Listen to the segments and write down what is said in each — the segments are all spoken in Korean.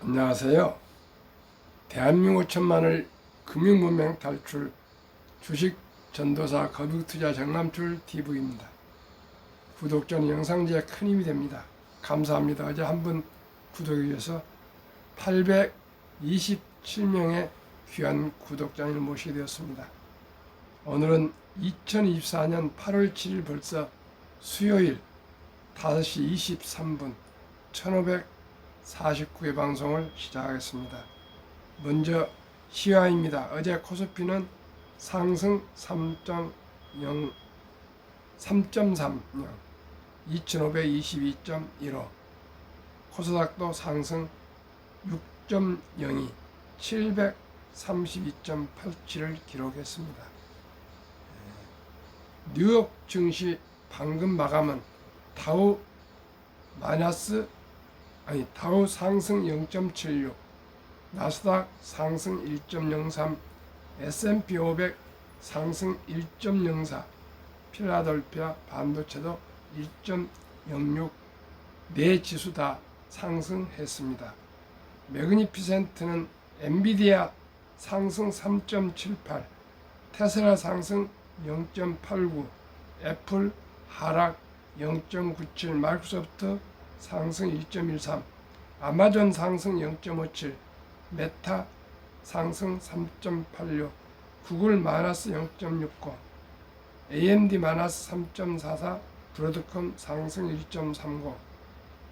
안녕하세요. 대한민국 천만을 금융문명 탈출 주식 전도사 거북투자 정남출 TV입니다. 구독자는 영상제에 큰 힘이 됩니다. 감사합니다. 어제 한 분 구독해 주셔서 827명의 귀한 구독자님을 모시게 되었습니다. 오늘은 2024년 8월 7일 벌써 수요일 5시 23분 1549회 방송을 시작하겠습니다. 먼저 시황입니다. 어제 코스피는 상승 3.30 2522.15, 코스닥도 상승 6.02 732.87을 기록했습니다. 뉴욕 증시 방금 마감은 다우 상승 0.76, 나스닥 상승 1.03, S&P 500 상승 1.04, 필라델피아 반도체도 1.06, 네 지수 다 상승했습니다. 매그니피센트는 엔비디아 상승 3.78, 테슬라 상승 0.89, 애플 하락 0.97, 마이크로소프트 상승 2.13, 아마존 상승 0.57, 메타 상승 3.86, 구글 마이너스 0.60, AMD 마이너스 3.44, 브로드컴 상승 1.30,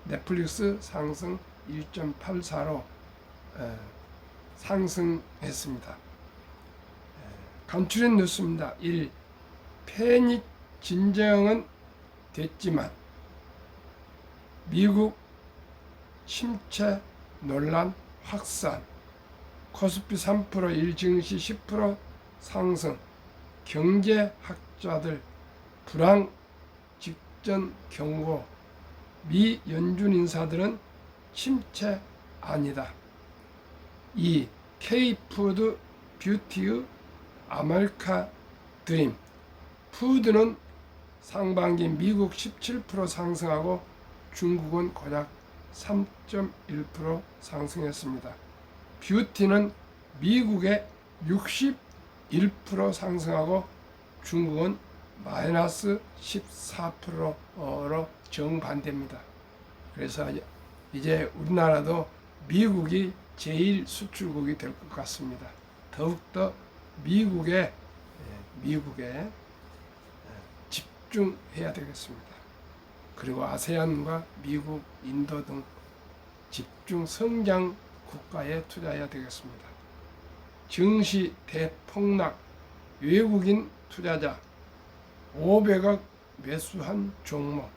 넷플릭스 상승 1.84로 상승했습니다. 간추린 뉴스입니다. 1. 패닉 진정은 됐지만 미국 침체 논란 확산, 코스피 3%, 일증시 10% 상승, 경제학자들 불황 직전 경고, 미 연준 인사들은 침체 아니다. 2. K푸드 뷰티의 아메리카 드림, 푸드는 상반기 미국 17% 상승하고 중국은 고작 3.1% 상승했습니다. 뷰티는 미국의 61% 상승하고 중국은 마이너스 14%로 정반대입니다. 그래서 이제 우리나라도 미국이 제일 수출국이 될 것 같습니다. 더욱더 미국에 집중해야 되겠습니다. 그리고 아세안과 미국, 인도 등 집중 성장 국가에 투자해야 되겠습니다. 증시 대폭락, 외국인 투자자 500억 매수한 종목,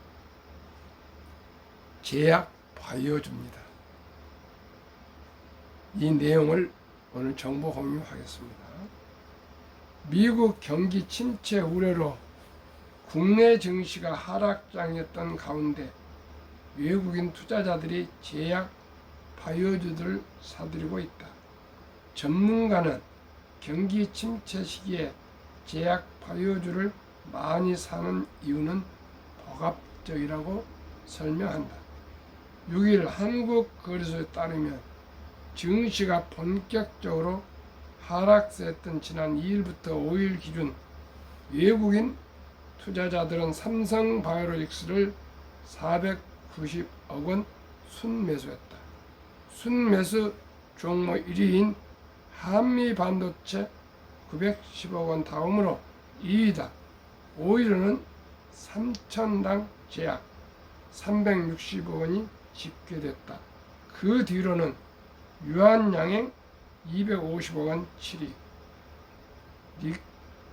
제약 바이오주입니다. 이 내용을 오늘 정보 공유하겠습니다. 미국 경기 침체 우려로 국내 증시가 하락장이었던 가운데 외국인 투자자들이 제약 바이오주들을 사들이고 있다. 전문가는 경기 침체 시기에 제약 바이오주를 많이 사는 이유는 복합적이라고 설명한다. 6일 한국거래소에 따르면 증시가 본격적으로 하락세였던 지난 2일부터 5일 기준 외국인 투자자들은 삼성바이오로직스를 490억 원 순매수했다. 순매수 종목 1위인 한미반도체 910억 원 다음으로 2위다. 5위로는 삼천당 제약 360억 원이 집계됐다. 그 뒤로는 유한양행 250억 원 7위,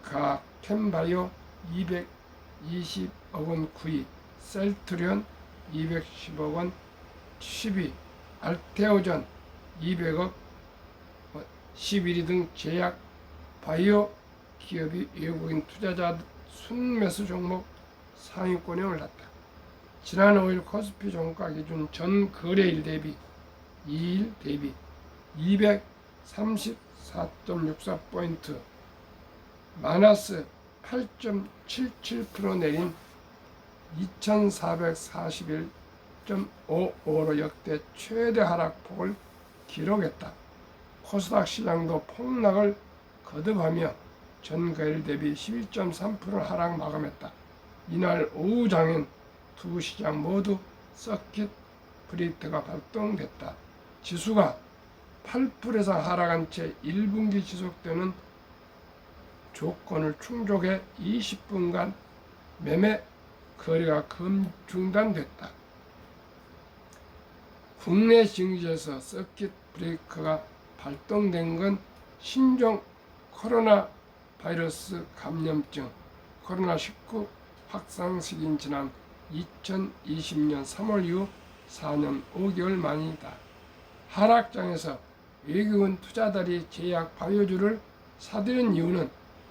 리카캠바이오 220억 원 9위, 셀트리온 210억 원 10위, 알테오전 200억 11위 등 제약 바이오 기업이 외국인 투자자 순매수 종목 상위권에 올랐다. 지난 5일 코스피 종가 기준 전 거래일 대비 2일 대비 234.64포인트 마이너스 8.77% 내린 2441.55로 역대 최대 하락폭을 기록했다. 코스닥 시장도 폭락을 거듭하며 전가일 대비 11.3% 하락 마감했다. 이날 오후 장엔 두 시장 모두 서킷 브레이크가 발동됐다. 지수가 8% 이상 하락한 채 1분기 지속되는 조건을 충족해 20분간 매매 거래가 중단됐다. 국내 증시에서 서킷 브레이크가 발동된 건 신종 코로나 바이러스 감염증 코로나19 확산 시기인 지난 2020년 3월 이후 4년 5개월 만이다. 하락장에서 외국인 투자자들이 제약 바이오주를 사들인 이유는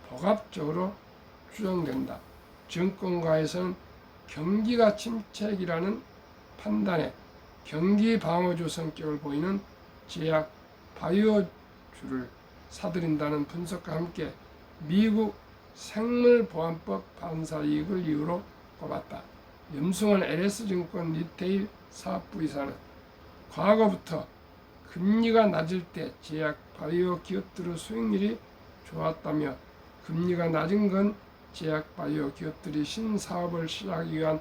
복합적으로 추정된다. 증권가에서는 경기가 침체기라는 판단에 경기 방어주 성격을 보이는 제약 바이오주를 사들인다는 분석과 함께 미국 생물보안법 반사이익을 이유로 꼽았다. 염승원 LS증권 리테일 사업부이사는 과거부터 금리가 낮을 때 제약 바이오 기업들의 수익률이 좋았다며 금리가 낮은 건 제약 바이오 기업들이 신사업을 시작하기 위한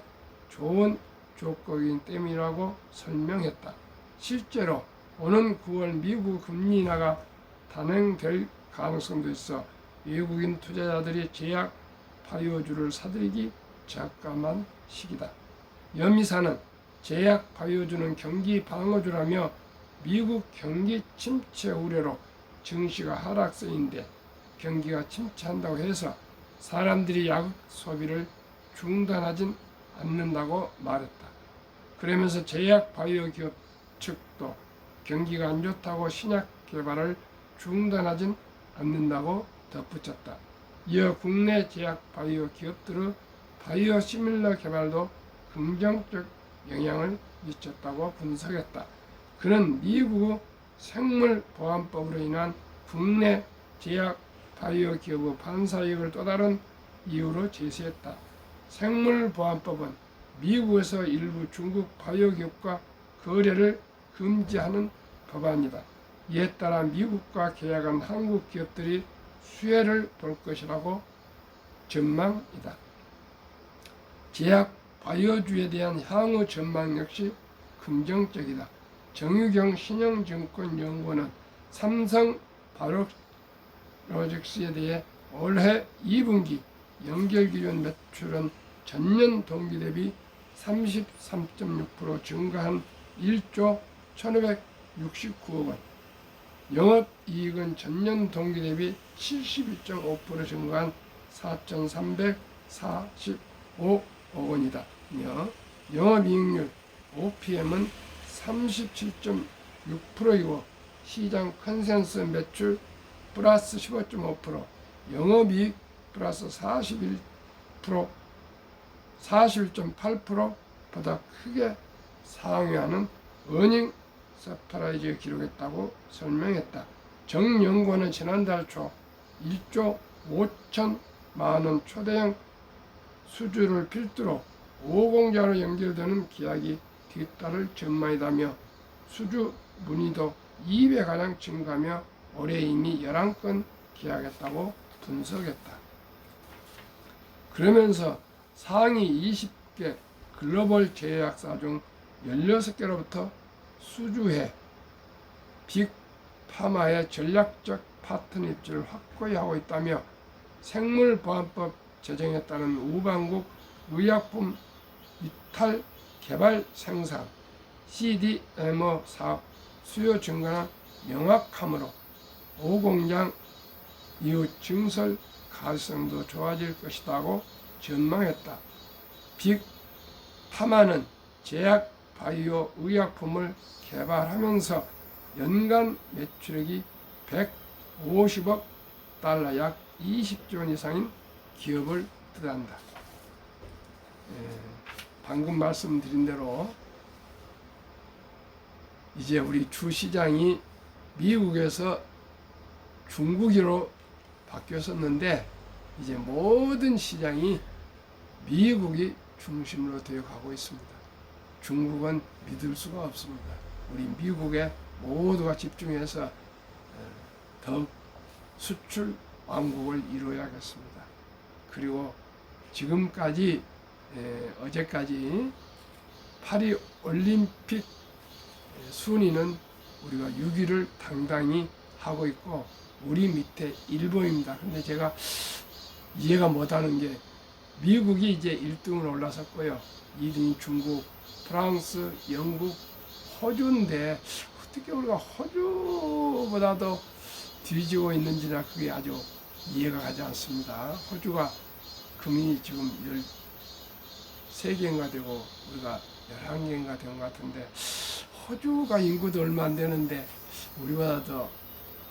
좋은 조건이기 때문이라고 설명했다. 실제로 오는 9월 미국 금리 인하가 단행될 가능성도 있어 외국인 투자자들이 제약 바이오주를 사들이기 적합한 시기다. 염이사는 제약 바이오주는 경기 방어주라며 미국 경기 침체 우려로 증시가 하락세인데 경기가 침체한다고 해서 사람들이 약국 소비를 중단하진 않는다고 말했다. 그러면서 제약 바이오 기업 측도 경기가 안 좋다고 신약 개발을 중단하진 않는다고 덧붙였다. 이어 국내 제약 바이오 기업들의 바이오 시밀러 개발도 긍정적 영향을 미쳤다고 분석했다. 그는 미국 생물보안법으로 인한 국내 제약 바이오 기업의 반사이익을 또 다른 이유로 제시했다. 생물보안법은 미국에서 일부 중국 바이오 기업과 거래를 금지하는 법안이다. 이에 따라 미국과 계약한 한국 기업들이 수혜를 볼 것이라고 전망이다. 제약 바이오주에 대한 향후 전망 역시 긍정적이다. 정유경 신영증권연구원은 삼성 바이오로직스에 대해 올해 2분기 연결기준 매출은 전년 동기 대비 33.6% 증가한 1조 1,569억 원, 영업이익은 전년 동기 대비 71.5% 증가한 4,345억 원이다. 영업이익률 OPM은 37.6%이고 시장 컨센서스 매출 플러스 15.5%, 영업이익 플러스 41.8%보다 크게 상회하는 어닝 서프라이즈를 기록했다고 설명했다. 정연구원은 지난달 초 1조 5천만 원 초대형 수주를 필두로 5공자로 연결되는 계약이 뒤따를 전망이다며 수주 문의도 200가량 증가하며 올해 이미 11건 계약했다고 분석했다. 그러면서 상위 20개 글로벌 제약사 중 16개로부터 수주해 빅파마의 전략적 파트너 입지를 확고히 하고 있다며 생물보안법 제정에 따른 우방국 의약품 이탈 개발 생산 CDMO 사업 수요 증가는 명확하므로 5공장 이후 증설 가능성도 좋아질 것이라고 전망했다. 빅파마는 제약 바이오 의약품을 개발하면서 연간 매출액이 150억 달러 약 20조 원 이상인 기업을 뜻한다. 방금 말씀드린 대로 이제 우리 주시장이 미국에서 중국으로 바뀌었었는데 이제 모든 시장이 미국이 중심으로 되어 가고 있습니다. 중국은 믿을 수가 없습니다. 우리 미국에 모두가 집중해서 더욱 수출 왕국을 이루어야겠습니다. 그리고 지금까지 어제까지 파리 올림픽 순위는 우리가 6위를 당당히 하고 있고 우리 밑에 일본입니다. 근데 제가 이해가 못하는 게 미국이 이제 1등으로 올라섰고요. 2등이 중국, 프랑스, 영국, 호주인데 어떻게 우리가 호주보다도 뒤지고 있는지나 그게 아주 이해가 가지 않습니다. 호주가 금이 지금 13개인가 되고 우리가 11개인가 된 것 같은데 호주가 인구도 얼마 안 되는데 우리보다 더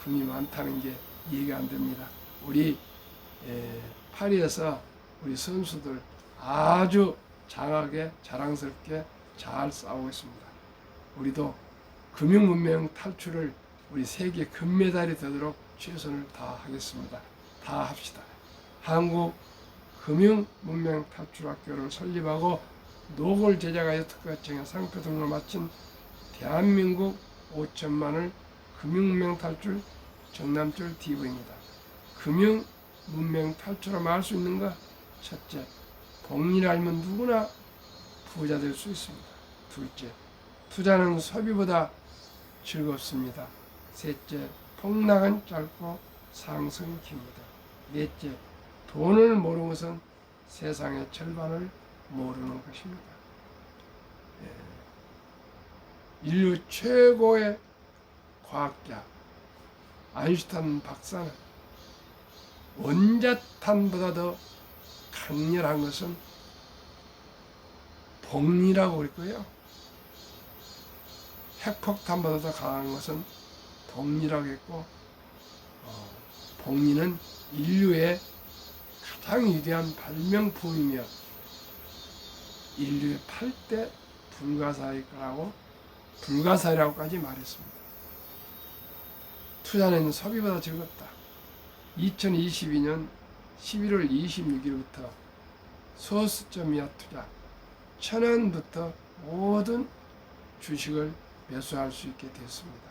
금이 많다는 게 이해가 안 됩니다. 우리 파리에서 우리 선수들 아주 장하게 자랑스럽게 잘 싸우고 있습니다. 우리도 금융문명 탈출을 우리 세계 금메달이 되도록 최선을 다하겠습니다. 다 합시다. 한국 금융문명 탈출학교를 설립하고 노골 제자가요 특허청에 상표 등록을 마친 대한민국 5천만을 금융문명 탈출 정남철 TV입니다. 금융문명 탈출하면 할 수 있는 거 첫째, 복리를 알면 누구나 부자 될 수 있습니다. 둘째, 투자는 소비보다 즐겁습니다. 셋째, 폭락은 짧고 상승은 깁니다. 넷째, 돈을 모르는 것은 세상의 절반을 모르는 것입니다. 인류 최고의 과학자 아인슈타인 박사는 원자탄보다 더 강렬한 것은 복리라고 그랬고요. 핵폭탄보다 더 강한 것은 복리라고 했고 복리는 인류의 가장 위대한 발명품이며 인류의 8대 불가사의 거라고 불가사의라고까지 말했습니다. 투자는 소비보다 즐겁다. 2022년 11월 26일부터 소수점이야 투자 1,000원부터 모든 주식을 매수할 수 있게 됐습니다.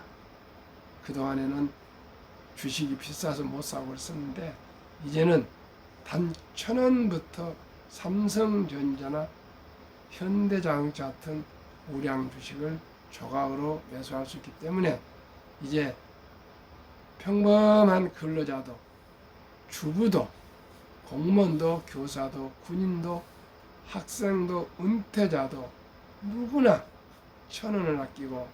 그동안에는 주식이 비싸서 못 사고 그랬었는데 이제는 단 1,000원부터 삼성전자나 현대자동차 같은 우량 주식을 조각으로 매수할 수 있기 때문에 이제 평범한 근로자도 주부도 공무원도 교사도 군인도 학생도 은퇴자도 누구나 1,000원을 아끼고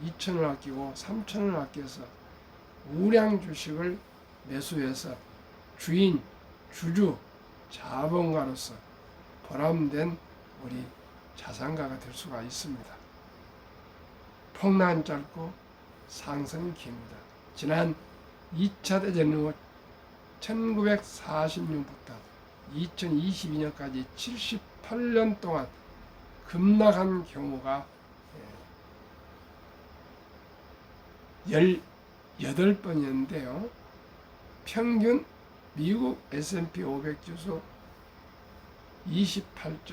2,000원을 아끼고 3,000원을 아껴서 우량 주식을 매수해서 주인, 주주, 자본가로서 보람된 우리 자산가가 될 수가 있습니다. 폭락은 짧고 상승은 깁니다. 지난 2차 대전 후 1940년부터 2022년까지 78년 동안 급락한 경우가 18번이었는데요. 평균 미국 S&P 500 지수 28.6%,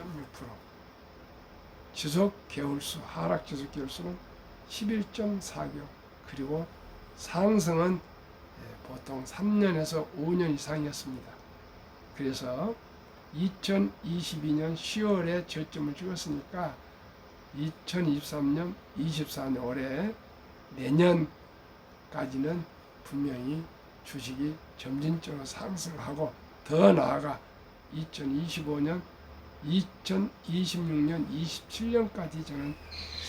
지속 개월수, 하락 지속 개월수는 11.4개월, 그리고 상승은 보통 3년에서 5년 이상이었습니다. 그래서 2022년 10월에 저점을 찍었으니까 2023년, 24년 올해 내년까지는 분명히 주식이 점진적으로 상승하고 더 나아가 2025년, 2026년, 27년까지 저는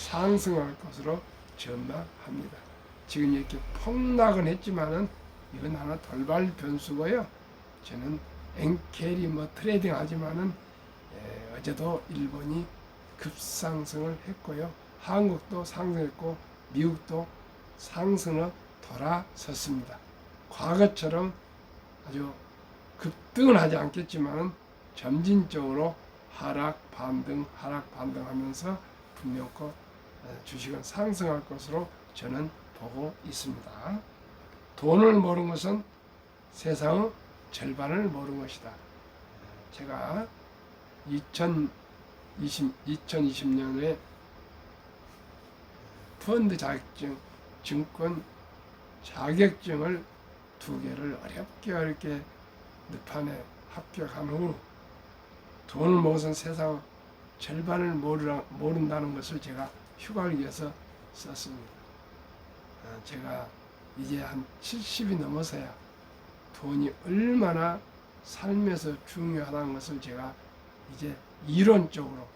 상승할 것으로 전망합니다. 지금 이렇게 폭락은 했지만은 이건 하나 돌발 변수고요. 저는 엔캐리 트레이딩 하지만은 어제도 일본이 급상승을 했고요. 한국도 상승했고 미국도 상승을 돌아섰습니다. 과거처럼 아주 급등은 하지 않겠지만은 점진적으로 하락 반등 하면서 분명코 주식은 상승할 것으로 저는 보고 있습니다. 돈을 모르는 것은 세상의 절반을 모르는 것이다. 제가 2020년에 펀드 자격증, 증권 자격증을 2개를 어렵게 늪판에 합격한 후 돈을 모은 세상 절반을 모른다는 것을 제가 휴가를 위해서 썼습니다. 제가 이제 한 70이 넘어서야 돈이 얼마나 삶에서 중요하다는 것을 제가 이제 이론적으로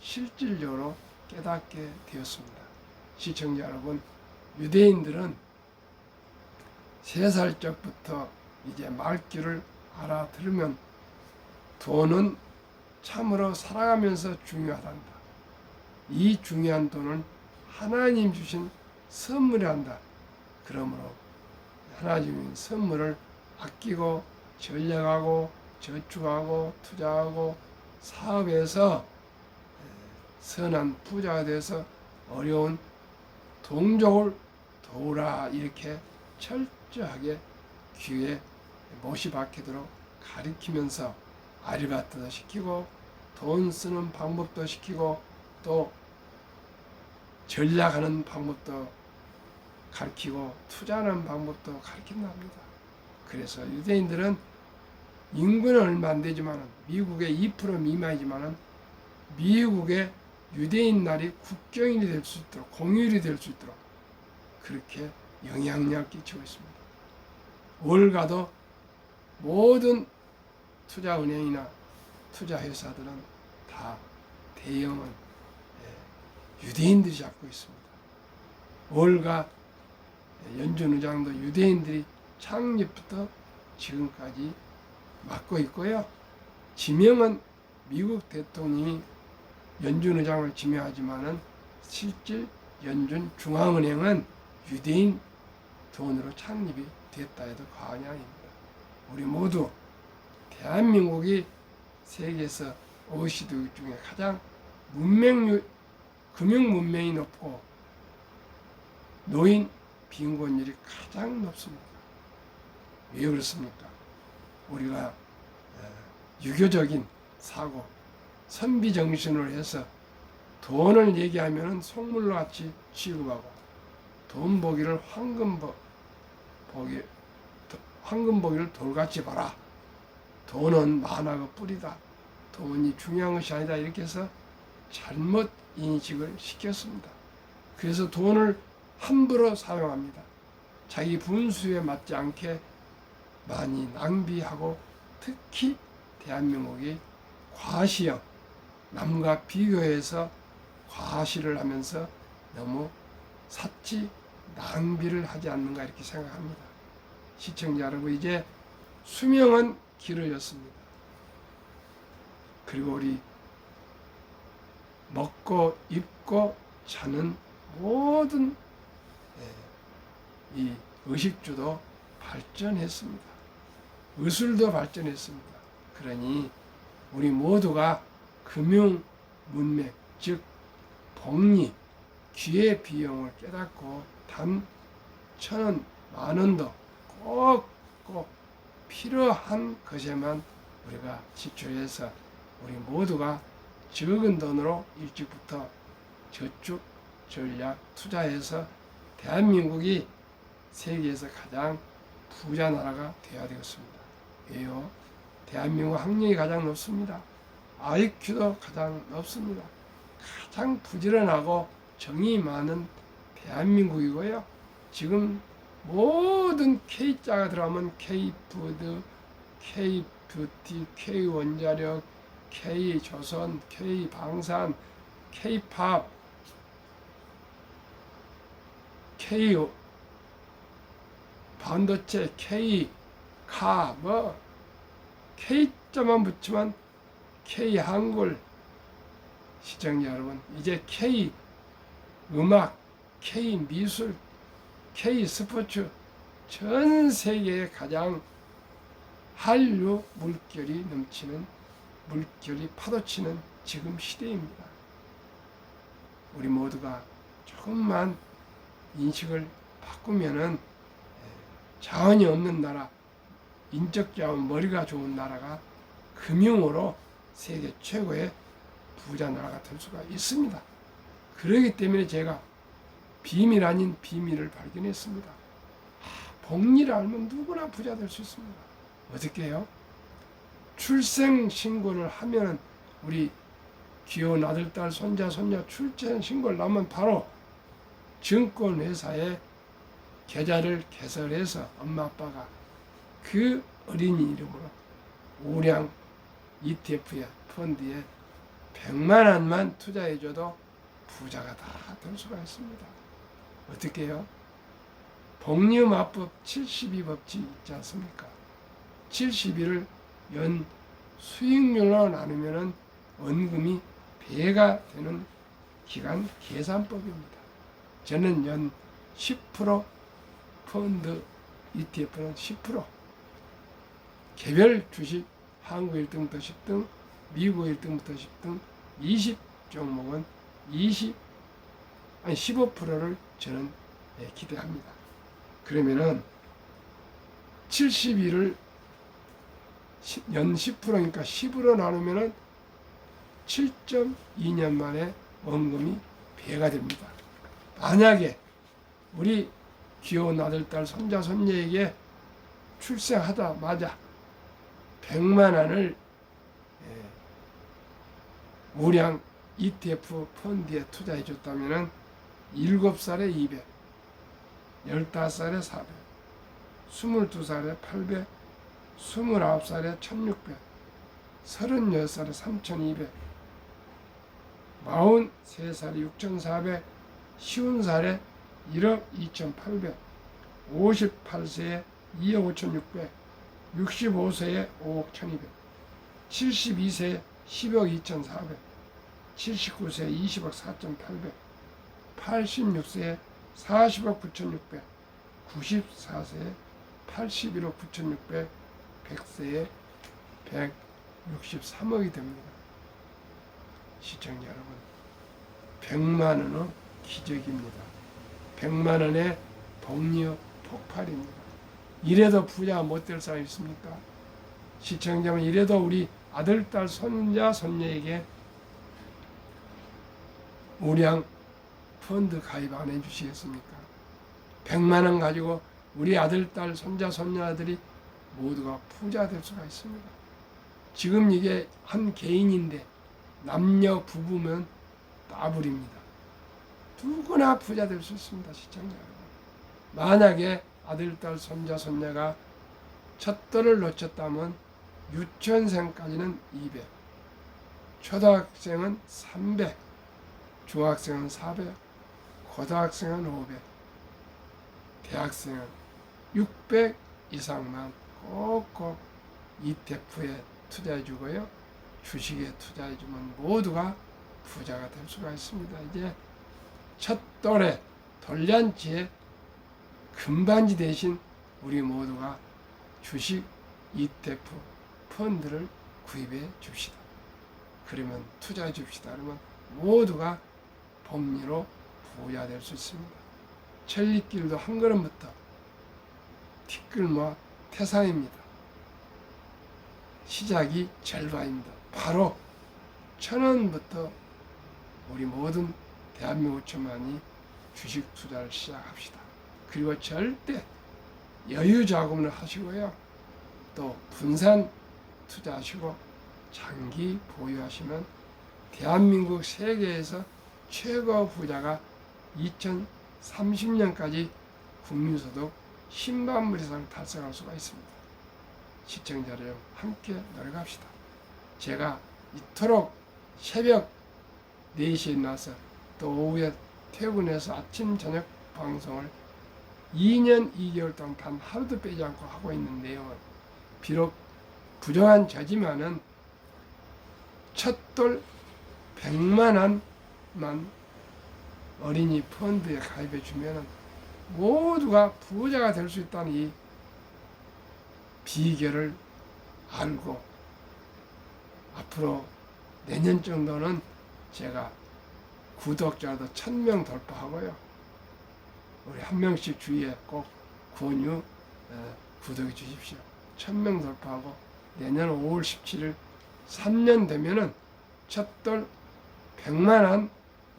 실질적으로 깨닫게 되었습니다. 시청자 여러분, 유대인들은 3살 적부터 이제 말귀를 알아들으면 돈은 참으로 살아가면서 중요하단다. 이 중요한 돈은 하나님 주신 선물이란다. 그러므로 하나님의 선물을 아끼고 전략하고 저축하고 투자하고 사업에서 선한 부자가 돼서 어려운 동족을 도우라, 이렇게 철저하게 귀에 못이 박히도록 가르치면서 아르바이트도 시키고 돈 쓰는 방법도 시키고 또 전략하는 방법도 가르치고 투자하는 방법도 가르친답니다. 그래서 유대인들은 인구는 얼마 안 되지만 미국의 2% 미만이지만 미국의 유대인 날이 국경일이 될 수 있도록, 공휴일이 될 수 있도록 그렇게 영향력을 끼치고 있습니다. 월가도 모든 투자은행이나 투자회사들은 다 대형은 유대인들이 잡고 있습니다. 월가 연준의장도 유대인들이 창립부터 지금까지 맡고 있고요. 지명은 미국 대통령이 연준의장을 지명하지만은 실질 연준 중앙은행은 유대인 돈으로 창립이 됐다 해도 과언이 아닙니다. 우리 모두 대한민국이 세계에서 OECD 중에 가장 금융 문명이 높고 노인 빈곤율이 가장 높습니다. 왜 그렇습니까? 우리가 유교적인 사고, 선비 정신으로 해서 돈을 얘기하면 속물로 같이 취급하고 돈 보기를 황금 보기를 돌같이 봐라. 돈은 만화가 뿌리다. 돈이 중요한 것이 아니다. 이렇게 해서 잘못 인식을 시켰습니다. 그래서 돈을 함부로 사용합니다. 자기 분수에 맞지 않게 많이 낭비하고 특히 대한민국이 과시형, 남과 비교해서 과시를 하면서 너무 샀지 낭비를 하지 않는가 이렇게 생각합니다. 시청자 여러분, 이제 수명은 길어졌습니다. 그리고 우리 먹고 입고 자는 모든 이 의식주도 발전했습니다. 의술도 발전했습니다. 그러니 우리 모두가 금융 문맥, 즉 복리, 기회 비용을 깨닫고 단 1,000원, 10,000원도 꼭 필요한 것에만 우리가 지출해서 우리 모두가 적은 돈으로 일찍부터 저축, 전략, 투자해서 대한민국이 세계에서 가장 부자 나라가 되어야 되겠습니다. 왜요? 대한민국 학력이 가장 높습니다. IQ도 가장 높습니다. 가장 부지런하고 정이 많은 대한민국이고요. 지금 모든 K자가 들어가면 K푸드, K뷰티, K원자력, K조선, K방산, K팝, K반도체, K카, K자만 붙이면 K한글. 시청자 여러분, 이제 K음악, K미술, K스포츠, 전 세계에 가장 한류 물결이 넘치는, 물결이 파도치는 지금 시대입니다. 우리 모두가 조금만 인식을 바꾸면은 자원이 없는 나라, 인적 자원, 머리가 좋은 나라가 금융으로 세계 최고의 부자 나라가 될 수가 있습니다. 그렇기 때문에 제가 비밀 아닌 비밀을 발견했습니다. 복리를 알면 누구나 부자 될 수 있습니다. 어떻게 해요? 출생 신고를 하면 우리 귀여운 아들, 딸, 손자, 손녀 출생 신고를 하면 바로 증권회사에 계좌를 개설해서 엄마 아빠가 그 어린이 이름으로 우량 ETF에 펀드에 100만 원만 투자해줘도 부자가 다 될 수가 있습니다. 어떻게 해요? 복리마법 72법칙 있지 않습니까? 72를 연 수익률로 나누면 원금이 배가 되는 기간 계산법입니다. 저는 연 10% 펀드 ETF는 10% 개별 주식 한국 1등부터 10등, 미국 1등부터 10등, 20 종목은 15%를 저는 기대합니다. 그러면은 72를 연 10%니까 10으로 나누면은 7.2년 만에 원금이 배가 됩니다. 만약에 우리 귀여운 아들, 딸, 손자, 손녀에게 출생하자마자 100만 원을 우량 ETF 펀드에 투자해 줬다면 7살에 200, 15살에 400, 22살에 800, 29살에 1600, 36살에 3200, 43살에 6400, 50살에 1억 2800, 58세에 2억 5600, 65세에 5억 1200, 72세에 10억 2400, 79세에 20억 4800, 86세에 40억 9600, 94세에 81억 9600, 100세에 163억이 됩니다. 시청자 여러분, 100만 원은 기적입니다. 100만 원의 복리 폭발입니다. 이래도 부자 못 될 사람 있습니까? 시청자분, 이래도 우리 아들, 딸, 손자, 손녀에게 우량 펀드 가입 안 해주시겠습니까? 100만 원 가지고 우리 아들, 딸, 손자, 손녀들이 모두가 부자 될 수가 있습니다. 지금 이게 한 개인인데 남녀 부부면 따블입니다. 누구나 부자 될 수 있습니다. 시청자 여러분. 만약에 아들, 딸, 손자, 손녀가 첫 돌을 놓쳤다면 유치원생까지는 200, 초등학생은 300, 중학생은 400, 고등학생은 500, 대학생은 600 이상만 꼭꼭 ETF에 투자해주고요. 주식에 투자해주면 모두가 부자가 될 수가 있습니다. 이제 첫 돌에 돌잔치에 금반지 대신 우리 모두가 주식 ETF 펀드를 구입해 줍시다. 그러면 투자해 줍시다. 그러면 모두가 복리로 부자 될 수 있습니다. 천리길도 한 걸음부터 티끌모아 태산입니다. 시작이 절반입니다. 바로 1,000원부터 우리 모든 대한민국 천만이 주식 투자를 시작합시다. 그리고 절대 여유 자금을 하시고요. 또 분산 투자하시고 장기 보유하시면 대한민국 세계에서 최고 부자가 2030년까지 국민소득 10만 불 이상 달성할 수가 있습니다. 시청자 여러분, 함께 노력합시다. 제가 이토록 새벽 4시에 나서 또 오후에 퇴근해서 아침 저녁 방송을 2년 2개월 동안 단 하루도 빼지 않고 하고 있는 내용은 비록 부정한 저지만은 첫돌 100만 원만 어린이 펀드에 가입해 주면은 모두가 부자가 될 수 있다는 이 비결을 알고 앞으로 내년 정도는 제가 구독자도 1000명 돌파하고요. 우리 한 명씩 주위에 꼭 권유 구독해 주십시오. 1000명 돌파하고 내년 5월 17일 3년 되면은 첫돌 100만 원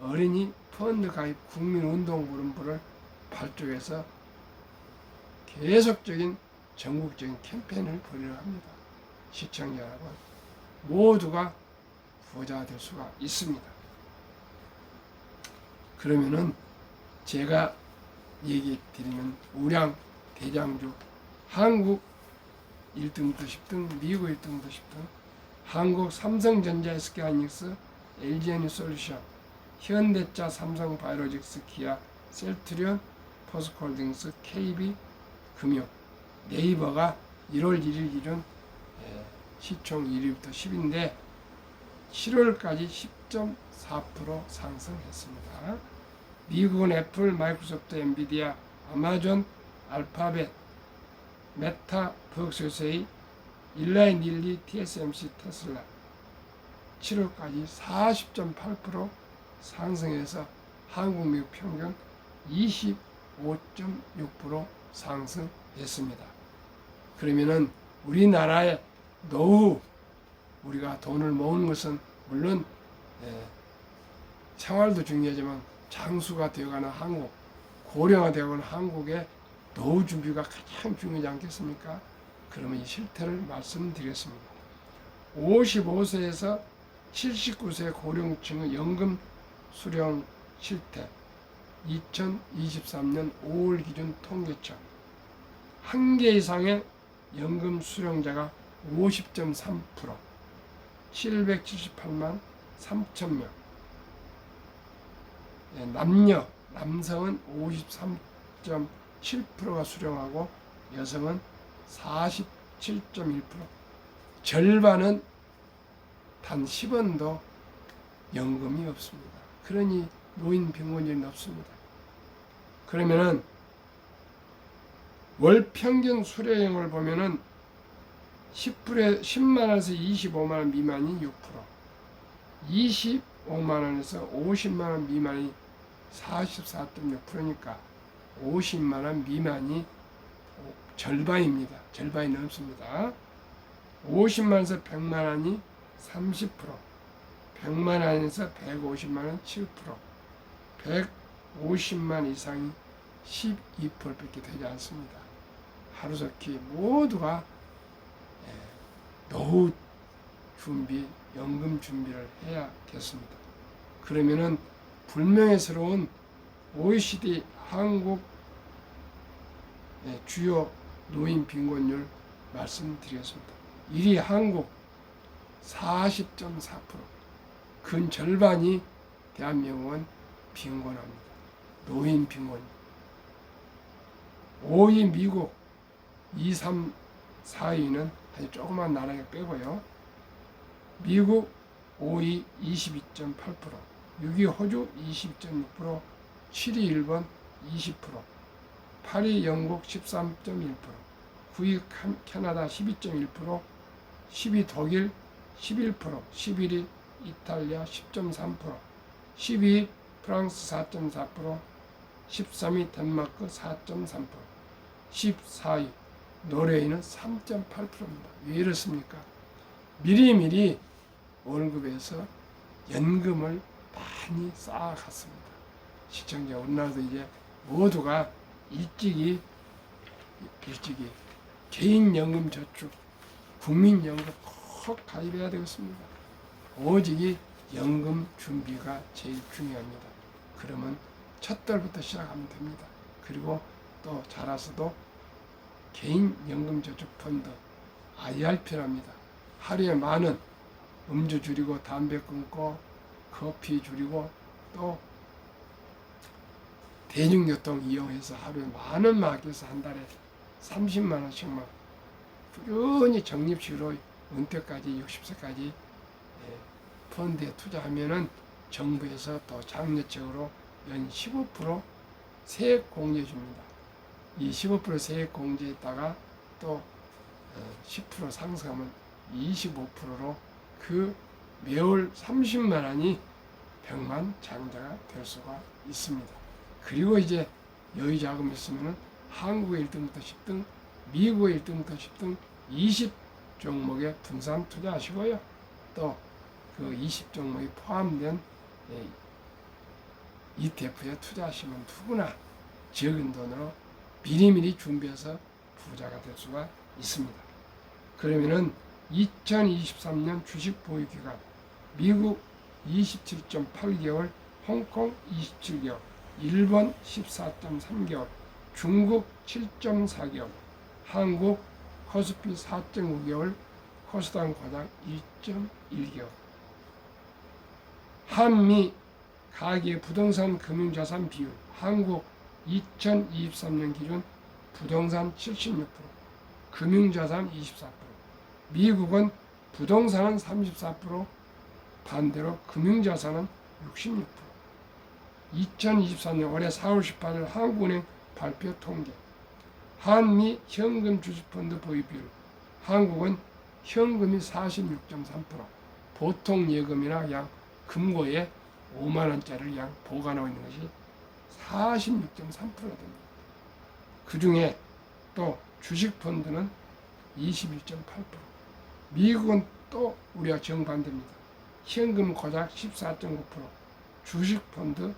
어린이 펀드 가입 국민운동무rum부를 발족해서 계속적인 전국적인 캠페인을 벌이려 합니다. 시청자 여러분, 모두가 부자가 될 수가 있습니다. 그러면은 제가 얘기 드리는 우량 대장주, 한국 1등부터 10등, 미국 1등부터 10등, 한국 삼성전자, SK하이닉스, LG에너지솔루션, 현대차, 삼성바이오로직스, 기아, 셀트리온, 포스코홀딩스, KB금융, 네이버가 1월 1일 기준 시총 1위부터 10인데 7월까지 10.4% 상승했습니다. 미국은 애플, 마이크로소프트, 엔비디아, 아마존, 알파벳, 메타, 버크셔세이, 일라인 릴리, TSMC, 테슬라 7월까지 40.8% 상승해서 한국, 미국 평균 25.6% 상승했습니다. 그러면은 우리나라의 노후, 우리가 돈을 모으는 것은 물론 생활도 중요하지만 장수가 되어가는 한국, 고령화 되어가는 한국의 노후 준비가 가장 중요하지 않겠습니까? 그러면 이 실태를 말씀드리겠습니다. 55세에서 79세 고령층의 연금 수령 실태 2023년 5월 기준 통계청, 한 개 이상의 연금 수령자가 50.3%, 778만 3천명. 남성은 53.7%가 수령하고 여성은 47.1%, 절반은 단 10원도 연금이 없습니다. 그러니 노인 빈곤율이 높습니다. 그러면은 월 평균 수령액을 보면은 10만 원에서 25만 원 미만이 6%, 25만 원에서 50만 원 미만이 44.6%니까 50만 원 미만이 절반입니다. 절반이 넘습니다. 50만 원에서 100만 원이 30%, 100만 원에서 150만 원 7%, 150만 이상이 12%밖에 되지 않습니다. 하루속히 모두가 노후 준비, 연금 준비를 해야겠습니다. 그러면은 불명예스러운 OECD 한국 주요 노인 빈곤율 말씀드리겠습니다. 1위 한국 40.4%, 근 절반이 대한민국은 빈곤합니다. 노인 빈곤. 5위 미국, 2, 3, 4위는 아주 조그만 나라에 빼고요. 미국 5위 22.8%, 6위 호주 22.6%, 7위 일본 20%, 8위 영국 13.1%, 9위 캐나다 12.1%, 10위 독일 11%, 11위 이탈리아 10.3%, 12위 프랑스 4.4%, 13위 덴마크 4.3%, 14위 노르웨이는 3.8%입니다. 왜 이렇습니까? 미리미리 월급에서 연금을 많이 쌓아갔습니다. 시청자, 우리나라도 이제 모두가 일찍이 개인연금저축, 국민연금 꼭 가입해야 되겠습니다. 오직이 연금 준비가 제일 중요합니다. 그러면 첫 달부터 시작하면 됩니다. 그리고 또 자라서도 개인연금저축펀드 IRP랍니다. 하루에 많은 음주 줄이고 담배 끊고 커피 줄이고 또 대중교통 이용해서 하루에 많은 아껴서 한 달에 30만 원씩만 꾸준히 적립식으로 은퇴까지 60세까지 펀드에 투자하면은 정부에서 또 장려적으로 연 15% 세액 공제 줍니다. 이 15% 세액 공제에다가 또 10% 상승하면 25%로 그 매월 30만 원이 100만 장자가 될 수가 있습니다. 그리고 이제 여유 자금이 있으면은 한국의 1등부터 10등, 미국의 1등부터 10등 20 종목에 분산 투자하시고요. 또 그 20 종목이 포함된 ETF에 투자하시면 누구나 적은 돈으로 미리미리 준비해서 부자가 될 수가 있습니다. 그러면은 2023년 주식 보유 기간 미국 27.8개월, 홍콩 27개월, 일본 14.3개월, 중국 7.4개월, 한국 코스피 4.5개월, 코스닥 고작 1.1개월. 한미 가계 부동산 금융자산 비율 한국 2023년 기준 부동산 76%, 금융자산 24%, 미국은 부동산은 34%, 반대로 금융자산은 66%. 2023년 올해 4월 18일 한국은행 발표 통계. 한미 현금 주식펀드 보유 비율. 한국은 현금이 46.3%, 보통 예금이나 양 금고에 5만 원짜리를 양 보관하고 있는 것이 46.3%가 됩니다. 그 중에 또 주식펀드는 21.8%. 미국은 또 우리와 정반대입니다. 현금 고작 14.9%, 주식펀드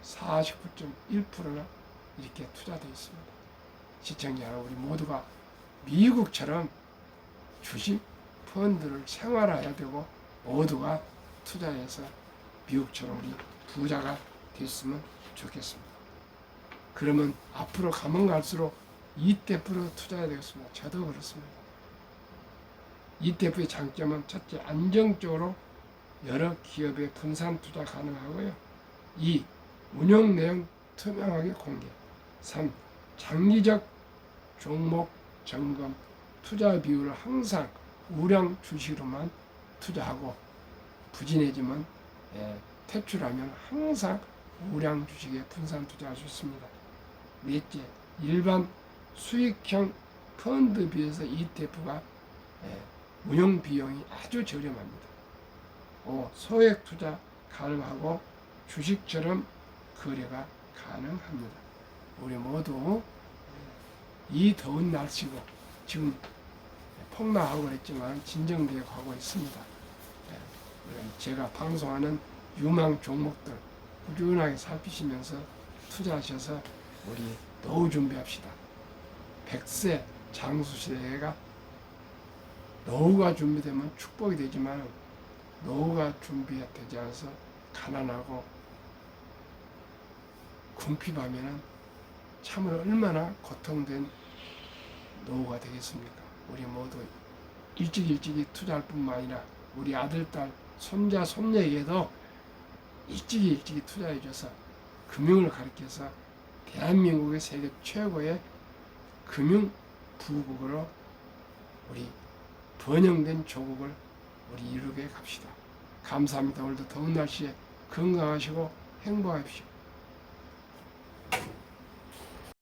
49.1%나 이렇게 투자되어 있습니다. 시청자 여러분, 우리 모두가 미국처럼 주식펀드를 생활화해야 되고 모두가 투자해서 미국처럼 우리 부자가 됐으면 좋겠습니다. 그러면 앞으로 가면 갈수록 ETF로 투자해야 되겠습니다. 저도 그렇습니다. ETF의 장점은 첫째, 안정적으로 여러 기업에 분산 투자 가능하고요. 2. 운영 내용 투명하게 공개. 3. 장기적 종목 점검, 투자 비율을 항상 우량 주식으로만 투자하고 부진해지면 퇴출하면 항상 우량 주식에 분산 투자할 수 있습니다. 넷째, 일반 수익형 펀드 비해서 ETF가 운영 비용이 아주 저렴합니다. 5. 소액 투자 가능하고 주식처럼 거래가 가능합니다. 우리 모두 이 더운 날씨고 지금 폭락하고 그랬지만 진정되어 가고 있습니다. 제가 방송하는 유망 종목들 꾸준하게 살피시면서 투자하셔서 우리 노후 준비합시다. 100세 장수시대가 노후가 준비되면 축복이 되지만 노후가 준비되지 않아서 가난하고 궁핍하면은 참으로 얼마나 고통된 노후가 되겠습니까? 우리 모두 일찍이 투자할 뿐만 아니라 우리 아들, 딸, 손자, 손녀에게도 일찍이 투자해줘서 금융을 가르쳐서 대한민국의 세계 최고의 금융 부국으로 우리 번영된 조국을 우리 이루게 갑시다. 감사합니다. 오늘도 더운 날씨에 건강하시고 행복하십시오.